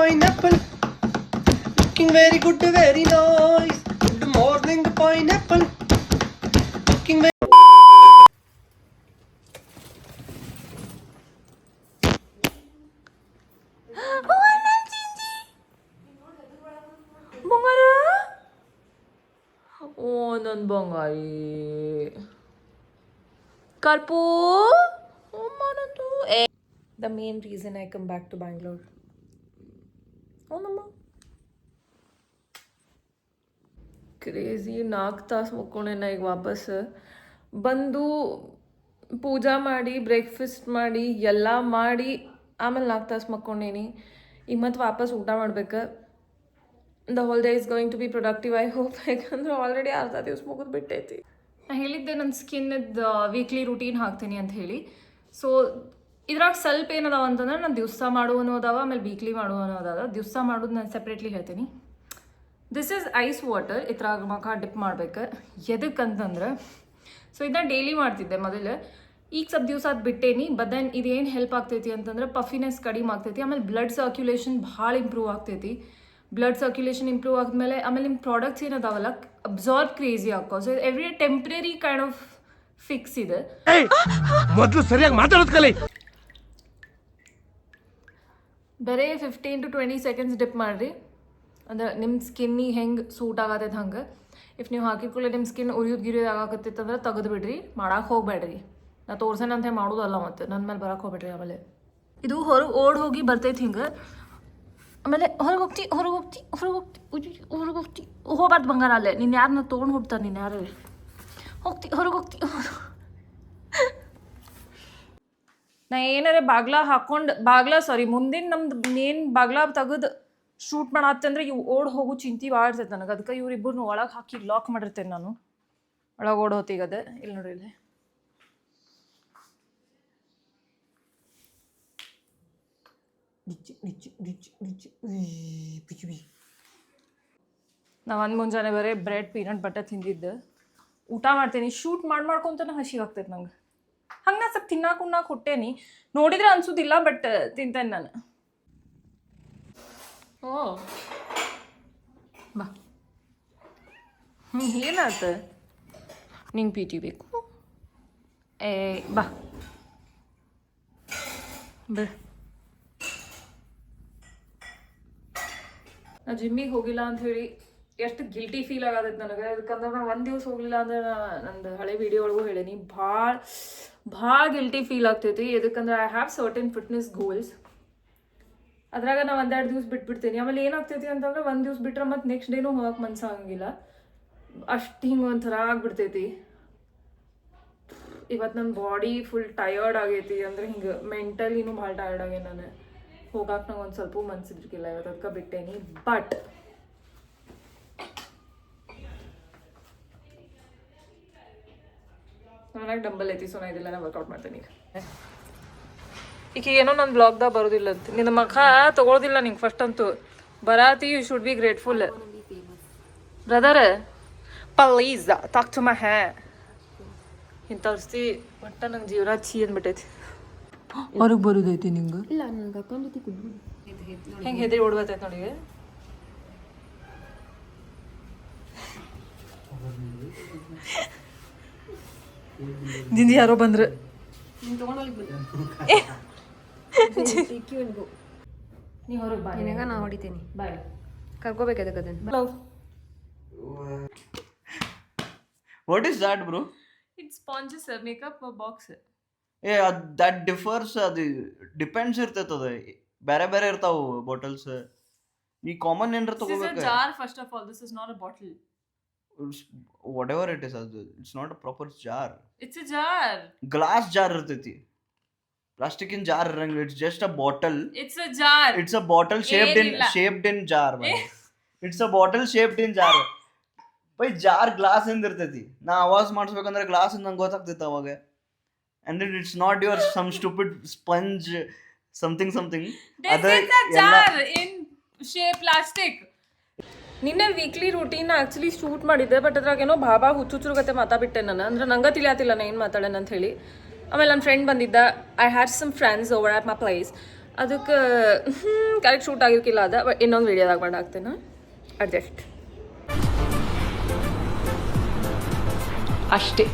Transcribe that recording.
pineapple. Looking very good, very nice. Good morning, pineapple. Looking very. ಓ ನನ್ನ ಬಂಗಾರಿ ಕರ್ಪೂ the main reason I come back to Bangalore. Crazy 4 ತಾಸು ಮುಕ್ಕೊಂಡೇನ ಈಗ ವಾಪಸ್ ಬಂದು ಪೂಜಾ ಮಾಡಿ ಬ್ರೇಕ್ಫಾಸ್ಟ್ ಮಾಡಿ ಎಲ್ಲ ಮಾಡಿ ಆಮೇಲೆ 4 ತಾಸು ಮಕ್ಕೊಂಡೇನಿ. ಈಗ ಮತ್ತೆ ವಾಪಸ್ ಊಟ ಮಾಡ್ಬೇಕು. The whole day is going to be productive I hope. ಯಾಕಂದ್ರೆ ಆಲ್ರೆಡಿ ಅರ್ಧ ದಿವ್ಸ ಮುಗಿದು ಬಿಟ್ಟೈತಿ. ನಾನು ಹೇಳಿದ್ದೆ ನನ್ನ ಸ್ಕಿನ್ನದ್ದು ವೀಕ್ಲಿ ರೂಟೀನ್ ಹಾಕ್ತೀನಿ ಅಂತ ಹೇಳಿ. ಸೊ ಇದ್ರಾಗ ಸ್ವಲ್ಪ ಏನದಾವ ಅಂತಂದ್ರೆ ನಾನು ದಿವಸ ಮಾಡುವನು ಅದಾವ, ಆಮೇಲೆ ವೀಕ್ಲಿ ಮಾಡುವನು ಅದಾವ. ದಿವಸ ಮಾಡೋದು ನಾನು ಸಪ್ರೇಟ್ಲಿ ಹೇಳ್ತೀನಿ. This is ice water. ಇದ್ರಾಗ ಮಖ ಡಿಪ್ ಮಾಡ್ಬೇಕು. ಎದಕ್ಕಂತಂದ್ರೆ ಸೊ ಇದನ್ನ ಡೈಲಿ ಮಾಡ್ತಿದ್ದೆ ಮೊದಲು. ಈಗ ಸ್ವಲ್ಪ ದಿವಸ ಅದು ಬಿಟ್ಟೇನಿ. ಬಟ್ ದೆನ್ ಇದೇನು ಹೆಲ್ಪ್ ಆಗ್ತೈತಿ ಅಂತಂದ್ರೆ ಪಫಿನೆಸ್ ಕಡಿಮೆ ಆಗ್ತೈತಿ. ಆಮೇಲೆ ಬ್ಲಡ್ ಸರ್ಕ್ಯುಲೇಷನ್ ಭಾಳ ಇಂಪ್ರೂವ್ ಆಗ್ತೈತಿ. ಬ್ಲಡ್ ಸರ್ಕ್ಯುಲೇಷನ್ ಇಂಪ್ರೂವ್ ಆದ್ಮೇಲೆ ಆಮೇಲೆ ನಿಮ್ಮ ಪ್ರಾಡಕ್ಟ್ಸ್ ಏನದಾವಲ್ಲ ಅಬ್ಸಾರ್ಬ್ ಕ್ರೇಜಿ ಹಾಕೋ. So every temporary kind of fix ಇದೆ. ಮೊದಲು ಸರಿಯಾಗಿ ಮಾತಾಡೋದು ಕಲಿ. ಬರೀ 15 to 20 seconds ಡಿಪ್ ಮಾಡಿರಿ. ಅಂದ್ರೆ ನಿಮ್ಮ ಸ್ಕಿನ್ನಿಗೆ ಹೆಂಗೆ ಸೂಟ್ ಆಗತ್ತೈತೆ ಹಂಗೆ. ಇಫ್ ನೀವು ಹಾಕಿಕೊಳ್ಳಿ ನಿಮ್ಮ ಸ್ಕಿನ್ ಉರಿಯೋದು ಆಗಾಕತ್ತೈತೆ ಅಂದ್ರೆ ತೆಗೆದು ಬಿಡ್ರಿ. ಮಾಡಕ್ಕೆ ಹೋಗ್ಬೇಡ್ರಿ. ನಾ ತೋರ್ಸೇನೆ ಅಂತ ಮಾಡೋದಲ್ಲ ಮತ್ತೆ ನನ್ನ ಮೇಲೆ ಬರಕ್ಕೆ ಹೋಗ್ಬೇಡ್ರಿ. ಆಮೇಲೆ ಇದು ಹೊರಗೆ ಓಡ್ ಹೋಗಿ ಬರ್ತೈತೆ ಹಿಂಗೆ. ಆಮೇಲೆ ಹೊರಗೆ ಹೋಗ್ತಿ ಹೋಗ್ಬಾರ್ದು ಬಂಗಾರ. ಅಲ್ಲೇ ನೀನು ಯಾರನ್ನ ತೊಗೊಂಡು ಹೋಗ್ತಾರೆ. ನೀನು ಯಾರು ಹೊರಗೆ ಹೋಗ್ತಿ. ನಾ ಏನಾರೇ ಮುಂದಿನ ನಮ್ದು ಮೇನ್ ಬಾಗ್ಲ ತೆಗೆದು ಶೂಟ್ ಮಾಡತ್ತಂದ್ರೆ ಇವು ಓಡ್ ಹೋಗು ಚಿಂತೆ ಭಾಳ ಇರ್ತೈತೆ ನನಗೆ. ಅದಕ್ಕೆ ಇವ್ರಿಬ್ಬರನ್ನು ಒಳಗೆ ಹಾಕಿ ಲಾಕ್ ಮಾಡಿರ್ತೇನೆ ನಾನು. ಒಳಗೆ ಓಡ್ ಹೋಗ್ತೀಗದೆ. ಇಲ್ಲಿ ನೋಡ್ರಿ ಇಲ್ಲಿ ನಾ ಒಂದು ಮುಂಜಾನೆ ಬರೀ ಬ್ರೆಡ್ ಪೀನಟ್ ಬಟರ್ ತಿಂದಿದ್ದು. ಊಟ ಮಾಡ್ತೀನಿ. ಶೂಟ್ ಮಾಡ್ಕೊಂತಾನೆ ಹಸಿವು ಆಗ್ತೈತೆ ನಂಗೆ. ಹಂಗೆ ನಾ ಸ್ವಲ್ಪ ತಿನ್ನಾಕ ಕೊಟ್ಟೇನಿ. ನೋಡಿದ್ರೆ ಅನ್ಸೋದಿಲ್ಲ, ಬಟ್ ತಿಂತೇನೆ ನಾನು. ಓ ಬಾ. ಏನಾತ ನಿಂಗೆ ಪಿ ಟಿ ಬೇಕು? ಬಾ ಬಿಡು. ನಾ ಜಿಮ್ಮಿಗೆ ಹೋಗಿಲ್ಲ ಅಂತ ಹೇಳಿ ಎಷ್ಟು ಗಿಲ್ಟಿ ಫೀಲ್ ಆಗತೈತೆ ನನಗೆ. ಯಾಕಂದ್ರೆ ನಾನು ಒಂದು ದಿವ್ಸ ಹೋಗಲಿಲ್ಲ ಅಂದ್ರೆ ನಂದು ಹಳೆ ವಿಡಿಯೋ ಒಳಗೂ ಹೇಳೀನಿ, ಭಾಳ ಗಿಲ್ಟಿ ಫೀಲ್ ಆಗ್ತೈತಿ. ಎದಕ್ಕಂದ್ರೆ I have certain fitness goals. ಅದ್ರಾಗ ನಾವು 1-2 ದಿವ್ಸ ಬಿಟ್ಬಿಡ್ತೀನಿ. ಆಮೇಲೆ ಏನಾಗ್ತೈತಿ ಅಂತಂದ್ರೆ 1 ದಿವ್ಸ ಬಿಟ್ರೆ ಮತ್ತೆ ನೆಕ್ಸ್ಟ್ ಡೇನೂ ಹೋಗಕ್ಕೆ ಮನ್ಸಾಗಂಗಿಲ್ಲ. ಅಷ್ಟು ಹಿಂಗೆ ಒಂಥರ ಆಗ್ಬಿಡ್ತೈತಿ. ಇವತ್ತು ನನ್ನ ಬಾಡಿ ಫುಲ್ ಟಯರ್ಡ್ ಆಗೈತಿ. ಅಂದ್ರೆ ಹಿಂಗೆ ಮೆಂಟಲಿನೂ ಭಾಳ ಟಯರ್ಡ್ ಆಗೇನಿ ನಾನು. ಹೋಗಕ್ಕೆ ನಂಗೆ ಒಂದು ಸ್ವಲ್ಪ ಮನ್ಸಿದ್ರಿಗಿಲ್ಲ. ಇವತ್ತು ಅದಕ್ಕೆ ಬಿಟ್ಟೇನಿ. ಬಟ್ ನನಗೆ ಡಂಬಲ್ ಐತಿ. ಸೊ ನಾ ಇದೆಲ್ಲ ನಾನು ವರ್ಕೌಟ್ ಮಾಡ್ತೇನೆ ಈಗ ಏನೋ ನನ್ನ ಬ್ಲಾಗ್ದಾಗ ಬರೋದಿಲ್ಲ ಅಂತ. ನಿನ್ನ ಮಖ ತೊಗೊಳೋದಿಲ್ಲ ನಿಂಗೆ ಫಸ್ಟ್ ಅಂತೂ. ಬರಾತಿ you should be grateful. Brother please talk to my ಹ್ಯಾ. ಇಂಥವ್ರಿಸಿ ಒಟ್ಟ ನಂಗೆ ಜೀವನ ಚೀ ಅಂದ್ಬಿಟ್ಟೈತಿ. ಹೊರಗೆ ಬರೋದೈತಿ ನಿಂಗೆ? ಇಲ್ಲ ನನಗೆ ಅಕ್ಕನ ಜೊತೆ ಕುಡ್ಬೋದು. ಹೆಂಗೆ ಹೆದರಿ ಓಡ್ಬರ್ತೈತೆ ನೋಡಿ. ಜಿಂಜಿ ಯಾರೋ ಬಂದ್ರೆ ನೀ ಹೊರಗೆ ಬಾ. ನಿನಗ ನಾ ಹೊಡಿತೀನಿ. ಬಾಯ್. ಕರ್ಕೋಬೇಕದಕ್ಕೆ ಅದನ್ನು. What is that, bro? It's sponges, sir. Makeup box. That differs. ಅದು ಡಿಪೆಂಡ್ಸ್ ಇರ್ತೈತೆ. ಅದು ಬೇರೆ ಬೇರೆ ಇರ್ತಾವು ಬಾಟಲ್ಸ್. ನೀ ಕಾಮನ್ ಏನಾರ ತಗೋಬೇಕು. This is a jar first of all. This is not a bottle. Whatever it is, it's not a proper jar. It's a jar. Glass jar ಇರ್ತೈತಿ. ಪ್ಲಾಸ್ಟಿಕ್ ಇನ್ ಜಾರ್ ಇರಂಗಿಲ್ಲ. It's just a bottle. It's a jar. It's a bottle shaped in jar. It's a bottle shaped in jar. By jar glass ಇಂದ ಇರ್ತೈತಿ. ನಾ ಆವಾಜ್ ಮಾಡಿಸ್ಬೇಕಂದ್ರೆ glass ಇಂದ ನಂಗೆ ಗೊತ್ತಾಗ್ತೈತೆ ಅವಾಗ. And then it's not your some stupid sponge something. This is a jar in shape plastic. ನಿನ್ನೆ weekly routine actually shoot ಮಾಡಿದ್ದೆ. But ಅದ್ರಾಗ ಏನೋ ಭಾಳ ಹುಚ್ಚುಚ್ಚುರುಗತ್ತೆ ಮಾತಾಡ್ಬಿಟ್ಟೆ ನಾನು. ಅಂದ್ರೆ ನಂಗೆ ತಿಳಿಯಾತಿಲ್ಲ ನಾ ಏನು ಮಾತಾಡೋಣ ಅಂತ ಹೇಳಿ. ಆಮೇಲೆ ನನ್ನ ಫ್ರೆಂಡ್ ಬಂದಿದ್ದ. I had some friends over at my place. ಅದಕ್ಕೆ ಕರೆಕ್ಟ್ ಶೂಟ್ ಆಗಿರ್ಕಿಲ್ಲ ಅದ ಬಟ್ ಇನ್ನೊಂದು ವೀಡಿಯೋದಾಗ ಮಾಡಾಕ್ತೇನೆ ಅಡ್ಜಸ್ಟ್ ಅಷ್ಟೇ.